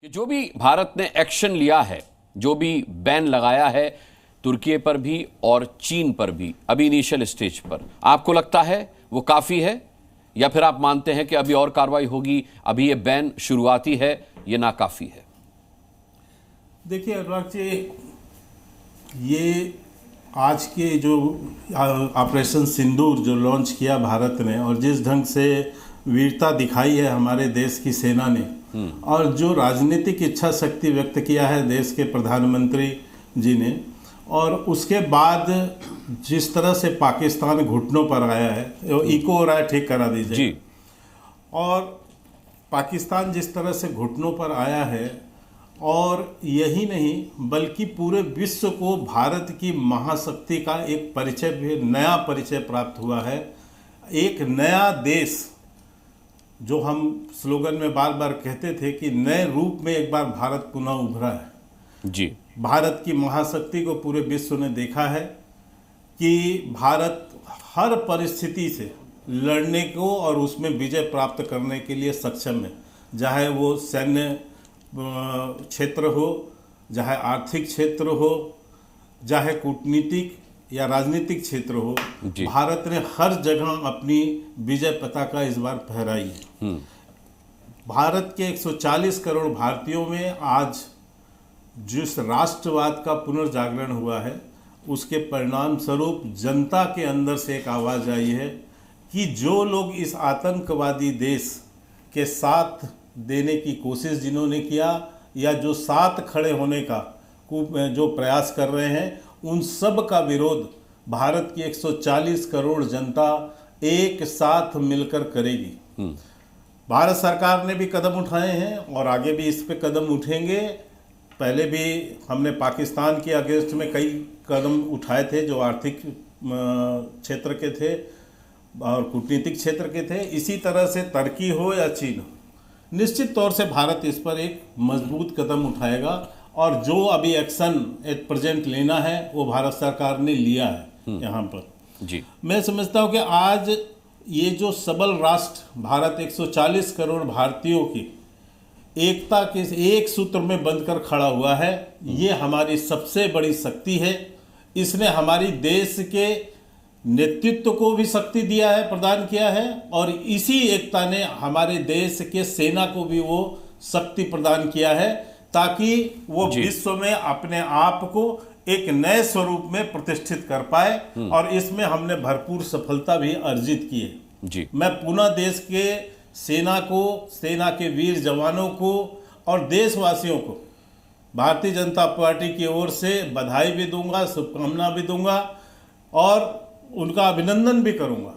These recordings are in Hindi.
जो भी भारत ने एक्शन लिया है, जो भी बैन लगाया है तुर्की पर भी और चीन पर भी अभी इनिशियल स्टेज पर, आपको लगता है वो काफी है या फिर आप मानते हैं कि अभी और कार्रवाई होगी? अभी ये बैन शुरुआती है, ये नाकाफी है? देखिए अनुराग जी, ये आज के जो ऑपरेशन सिंदूर जो लॉन्च किया भारत ने और जिस ढंग से वीरता दिखाई है हमारे देश की सेना ने और जो राजनीतिक इच्छा शक्ति व्यक्त किया है देश के प्रधानमंत्री जी ने, और उसके बाद जिस तरह से पाकिस्तान घुटनों पर आया है, इको हो रहा है, ठीक करा दीजिए जी। और पाकिस्तान जिस तरह से घुटनों पर आया है, और यही नहीं बल्कि पूरे विश्व को भारत की महाशक्ति का एक परिचय भी, नया परिचय प्राप्त हुआ है। एक नया देश, जो हम स्लोगन में बार बार कहते थे कि नए रूप में एक बार भारत पुनः उभरा है जी। भारत की महाशक्ति को पूरे विश्व ने देखा है कि भारत हर परिस्थिति से लड़ने को और उसमें विजय प्राप्त करने के लिए सक्षम है, चाहे वो सैन्य क्षेत्र हो, चाहे आर्थिक क्षेत्र हो, चाहे कूटनीतिक या राजनीतिक क्षेत्र हो। भारत ने हर जगह अपनी विजय पताका इस बार फहराई है। भारत के 140 करोड़ भारतीयों में आज जिस राष्ट्रवाद का पुनर्जागरण हुआ है, उसके परिणाम स्वरूप जनता के अंदर से एक आवाज़ आई है कि जो लोग इस आतंकवादी देश के साथ देने की कोशिश जिन्होंने किया या जो साथ खड़े होने का जो प्रयास कर रहे हैं, उन सब का विरोध भारत की 140 करोड़ जनता एक साथ मिलकर करेगी। भारत सरकार ने भी कदम उठाए हैं और आगे भी इस पे कदम उठेंगे। पहले भी हमने पाकिस्तान के अगेंस्ट में कई कदम उठाए थे जो आर्थिक क्षेत्र के थे और कूटनीतिक क्षेत्र के थे। इसी तरह से तुर्की हो या चीन हो, निश्चित तौर से भारत इस पर एक मजबूत कदम उठाएगा और जो अभी एक्शन एट प्रेजेंट लेना है वो भारत सरकार ने लिया है यहाँ पर जी। मैं समझता हूँ कि आज ये जो सबल राष्ट्र भारत 140 करोड़ भारतीयों की एकता के एक सूत्र में बंधकर खड़ा हुआ है, ये हमारी सबसे बड़ी शक्ति है। इसने हमारी देश के नेतृत्व को भी शक्ति दिया है, प्रदान किया है, और इसी एकता ने हमारे देश के सेना को भी वो शक्ति प्रदान किया है ताकि वो विश्व में अपने आप को एक नए स्वरूप में प्रतिष्ठित कर पाए, और इसमें हमने भरपूर सफलता भी अर्जित की है जी। मैं पुनः देश के सेना को, सेना के वीर जवानों को और देशवासियों को भारतीय जनता पार्टी की ओर से बधाई भी दूंगा, शुभकामना भी दूंगा और उनका अभिनंदन भी करूंगा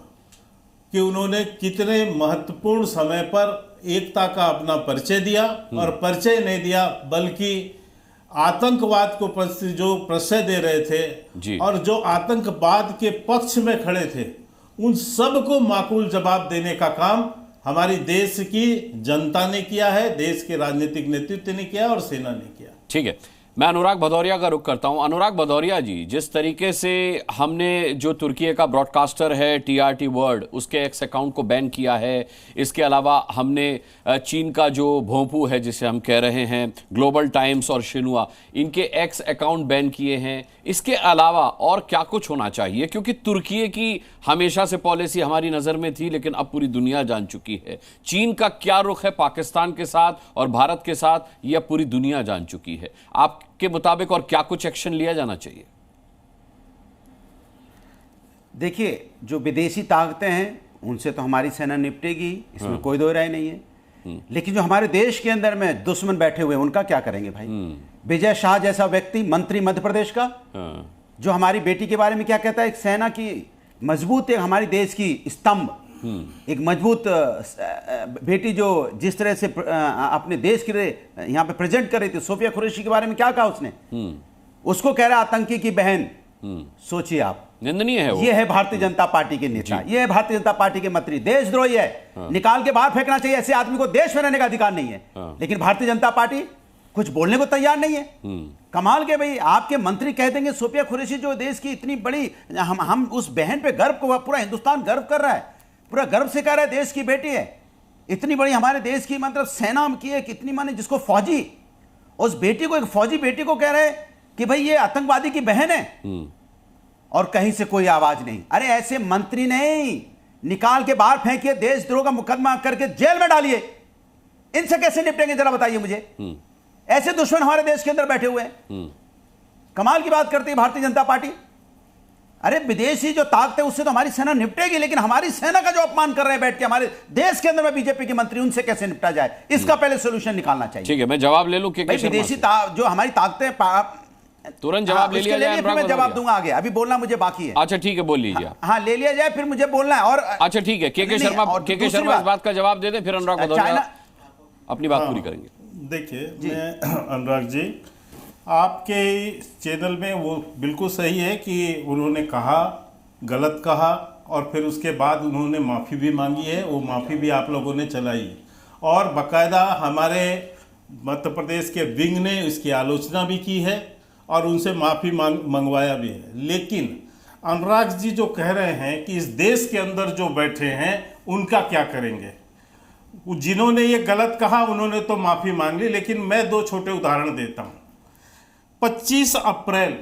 कि उन्होंने कितने महत्वपूर्ण समय पर एकता का अपना परिचय दिया, और परिचय नहीं दिया बल्कि आतंकवाद को जो प्रश्रय दे रहे थे और जो आतंकवाद के पक्ष में खड़े थे, उन सब को माकूल जवाब देने का काम हमारी देश की जनता ने किया है, देश के राजनीतिक नेतृत्व ने किया और सेना ने किया। ठीक है, मैं अनुराग भदौरिया का रुख करता हूं। अनुराग भदौरिया जी, जिस तरीके से हमने जो तुर्की का ब्रॉडकास्टर है TRT वर्ल्ड, उसके एक्स अकाउंट को बैन किया है, इसके अलावा हमने चीन का जो भोंपू है जिसे हम कह रहे हैं ग्लोबल टाइम्स और शिन्हुआ, इनके एक्स अकाउंट बैन किए हैं, इसके अलावा और क्या कुछ होना चाहिए? क्योंकि तुर्की की हमेशा से पॉलिसी हमारी नज़र में थी, लेकिन अब पूरी दुनिया जान चुकी है। चीन का क्या रुख है पाकिस्तान के साथ और भारत के साथ, यह पूरी दुनिया जान चुकी है। आपके मुताबिक और क्या कुछ एक्शन लिया जाना चाहिए? देखिए, जो विदेशी ताकतें हैं उनसे तो हमारी सेना निपटेगी, इसमें कोई दो राय नहीं है। लेकिन जो हमारे देश के अंदर में दुश्मन बैठे हुए हैं उनका क्या करेंगे भाई? विजय शाह जैसा व्यक्ति, मंत्री मध्य प्रदेश का, जो हमारी बेटी के बारे में क्या कहता है, एक सेना की मजबूत, एक हमारी देश की स्तंभ, एक मजबूत बेटी जो जिस तरह से अपने देश के लिए यहाँ पे प्रेजेंट कर रही थी। सोफिया कुरैशी के बारे में क्या कहा उसने? उसको कह रहा आतंकी की बहन। सोचिए आप, निंदनीय है वो। ये है भारतीय जनता पार्टी के नेता, ये है भारतीय जनता पार्टी के मंत्री। देशद्रोही है, निकाल के बाहर फेंकना चाहिए। ऐसे आदमी को देश में रहने का अधिकार नहीं है। लेकिन भारतीय जनता पार्टी कुछ बोलने को तैयार नहीं है। कमाल के भाई, आपके मंत्री कह देंगे सोफिया कुरैशी जो देश की इतनी बड़ी, हम उस बहन पे गर्व को पूरा हिंदुस्तान गर्व कर रहा है, पूरा गर्व से कह रहा है देश की बेटी है, इतनी बड़ी हमारे देश की मतलब सेना की है, कितनी माने जिसको फौजी उस बेटी को, एक फौजी बेटी को कह रहे हैं कि भाई ये आतंकवादी की बहन है, और कहीं से कोई आवाज नहीं। अरे ऐसे मंत्री नहीं, निकाल के बाहर फेंकिए, देशद्रोह का मुकदमा करके जेल में डालिए। इनसे कैसे निपटेंगे जरा बताइए मुझे। ऐसे दुश्मन हमारे देश के अंदर बैठे हुए हैं। कमाल की बात करती है भारतीय जनता पार्टी। अरे विदेशी जो ताकत है उससे तो हमारी सेना निपटेगी, लेकिन हमारी सेना का जो अपमान कर रहे हैं बैठ के हमारे देश के अंदर में बीजेपी के मंत्री, उनसे कैसे निपटा जाए, इसका पहले सोल्यूशन निकालना चाहिए। ठीक है, मैं जवाब ले लूं। विदेशी जो हमारी ताकतें, तुरंत जवाब ले लिया जाए, फिर मैं जवाब दूंगा आगे, अभी बोलना मुझे बाकी है। अच्छा ठीक है, बोल लीजिए। हाँ ले लिया जाए, फिर मुझे बोलना है। और अच्छा ठीक है, के शर्मा इस बात का जवाब दे दें, फिर अनुराग भदौरिया अपनी बात पूरी करेंगे। देखिए, मैं अनुराग जी, आपके चैनल में वो बिल्कुल सही है कि उन्होंने कहा, गलत कहा, और फिर उसके बाद उन्होंने माफ़ी भी मांगी है। वो माफ़ी भी आप लोगों ने चलाई, और बाकायदा हमारे मध्य प्रदेश के विंग ने इसकी आलोचना भी की है और उनसे माफ़ी मंगवाया भी है। लेकिन अनुराग जी जो कह रहे हैं कि इस देश के अंदर जो बैठे हैं उनका क्या करेंगे, जिन्होंने ये गलत कहा उन्होंने तो माफ़ी मांग ली, लेकिन मैं दो छोटे उदाहरण देता हूँ। 25 अप्रैल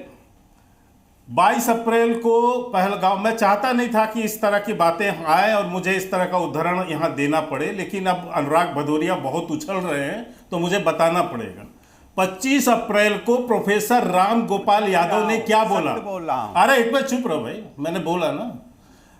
22 अप्रैल को पहलगाम, मैं चाहता नहीं था कि इस तरह की बातें आए और मुझे इस तरह का उदाहरण यहाँ देना पड़े, लेकिन अब अनुराग भदौरिया बहुत उछल रहे हैं तो मुझे बताना पड़ेगा। 25 अप्रैल को प्रोफेसर राम गोपाल यादव ने क्या बोला? अरे एक बार चुप रहो भाई, मैंने बोला ना,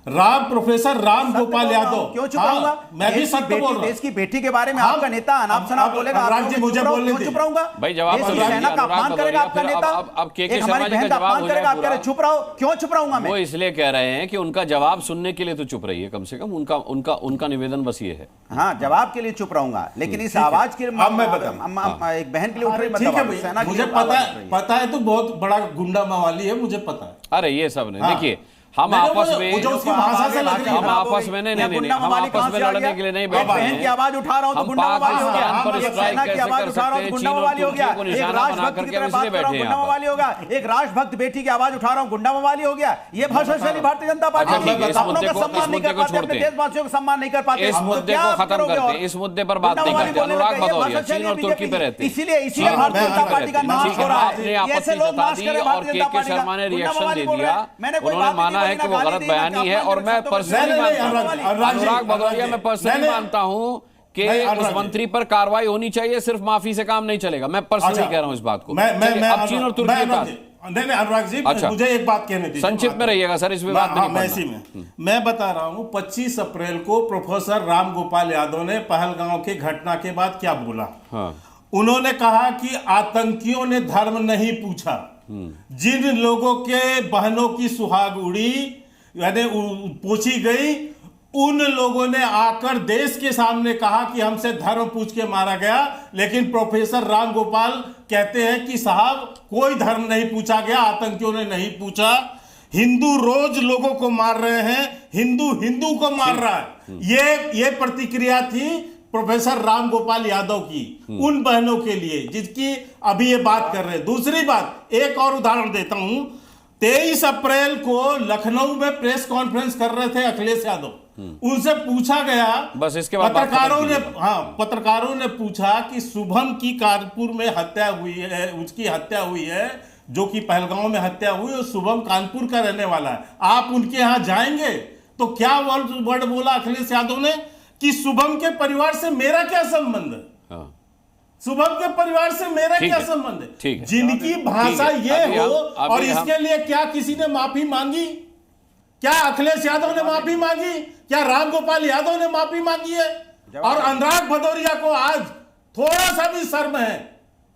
प्रोफेसर राम गोपाल यादव। क्यों चुप रहूंगा? मैं भी सत्य बोल रहा हूं। देश की बेटी के बारे में आपका नेता अनाप शनाप बोलेगा, मुझे बोलने दीजिए। चुप रहूंगा भाई, जवाब सेना का अपमान करेगा आपका नेता। अब के शर्मा जी का जवाब हो जाए आप कह रहे चुप रहो, क्यों चुप रहूंगा मैं? वो इसलिए कह रहे हैं कि उनका जवाब सुनने के लिए तो चुप रहिए, कम से कम उनका निवेदन बस ये है। हाँ, जवाब के लिए चुप रहूंगा, लेकिन इस आवाज के लिए एक बहन के लिए उठ रही, मुझे पता है, तो बहुत बड़ा गुंडा मवाली है, मुझे पता है। अरे ये सब नहीं, देखिए हम आपस में नहीं हम आपस में लड़ने के लिए नहीं बैठे हैं। की आवाज उठा रहा हूं तो गुंडा मवाली हो गया, सेना की आवाज उठा रहा हूं तो गुंडा मवाली हो गया, एक राष्ट्रभक्त की तरह बात कर रहा हूं गुंडा मवाली हो गया, एक राष्ट्रभक्त बेटी की आवाज उठा रहा हूं गुंडा मवाली हो गया। ये भाषा शैली भारतीय जनता पार्टी अपनों का सम्मान नहीं कर पाते, अपने देशवासियों का सम्मान नहीं कर पाते। इस मुद्दे को खत्म करते हैं, इस मुद्दे पर बात नहीं करते। अनुराग भदौरिया चीन और तुर्की पे रहते हैं, इसीलिए भारतीय जनता पार्टी का नाश हो रहा है। आपने आपत्ति जता दी और के शर्मा ने रिएक्शन दे दिया, उन्होंने माना है कि वो गलत बयानी है। और मैं पर्सनली अनुराग भदौरिया मैं पर्सनली मानता हूं कि उस मंत्री पर कार्रवाई होनी चाहिए, सिर्फ माफी से काम नहीं चलेगा। मैं पर्सनली कह रहा हूं इस बात को। अब चीन और तुर्की नहीं अनुराग जी, मुझे एक बात कहनी थी, संक्षिप्त में रहिएगा सर इस विवाद में। मैं बता रहा हूं 25 अप्रैल को प्रोफेसर राम गोपाल यादव ने पहलगांव की घटना के बाद क्या बोला। उन्होंने कहा कि आतंकियों ने धर्म नहीं पूछा, जिन लोगों के बहनों की सुहाग उड़ी यानी पूछी गई, उन लोगों ने आकर देश के सामने कहा कि हमसे धर्म पूछ के मारा गया। लेकिन प्रोफेसर राम गोपाल कहते हैं कि साहब कोई धर्म नहीं पूछा गया, आतंकियों ने नहीं पूछा, हिंदू रोज लोगों को मार रहे हैं, हिंदू को मार रहा है। ये प्रतिक्रिया थी प्रोफेसर राम गोपाल यादव की उन बहनों के लिए जिसकी अभी ये बात कर रहे हैं। दूसरी बात, एक और उदाहरण देता हूं। 23 अप्रैल को लखनऊ में प्रेस कॉन्फ्रेंस कर रहे थे अखिलेश यादव, उनसे पूछा गया, बस इसके बाद पत्रकारों ने पूछा कि शुभम की कानपुर में हत्या हुई है, उसकी हत्या हुई है, जो कि पहलगांव में हत्या हुई, और शुभम कानपुर का रहने वाला है, आप उनके यहां जाएंगे? तो क्या वर्ड बोला अखिलेश यादव ने कि शुभम के परिवार से मेरा क्या संबंध है, शुभम के परिवार से मेरा क्या संबंध है? जिनकी भाषा ये हो, और इसके लिए क्या किसी ने माफी मांगी? क्या अखिलेश यादव ने माफी मांगी? क्या राम गोपाल यादव ने माफी मांगी है? और अनुराग भदौरिया को आज थोड़ा सा भी शर्म है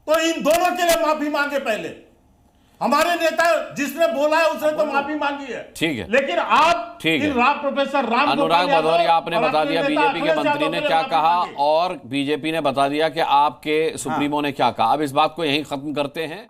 तो इन दोनों के लिए माफी मांगे। पहले हमारे नेता जिसने बोला है उसने तो माफी मांगी है, ठीक है, लेकिन आप प्रोफेसर राम अनुराग भदौरिया आपने बता दिया बीजेपी के मंत्री ने क्या कहा और बीजेपी ने बता दिया कि आपके सुप्रीमो ने क्या कहा। अब इस बात को यहीं खत्म करते हैं।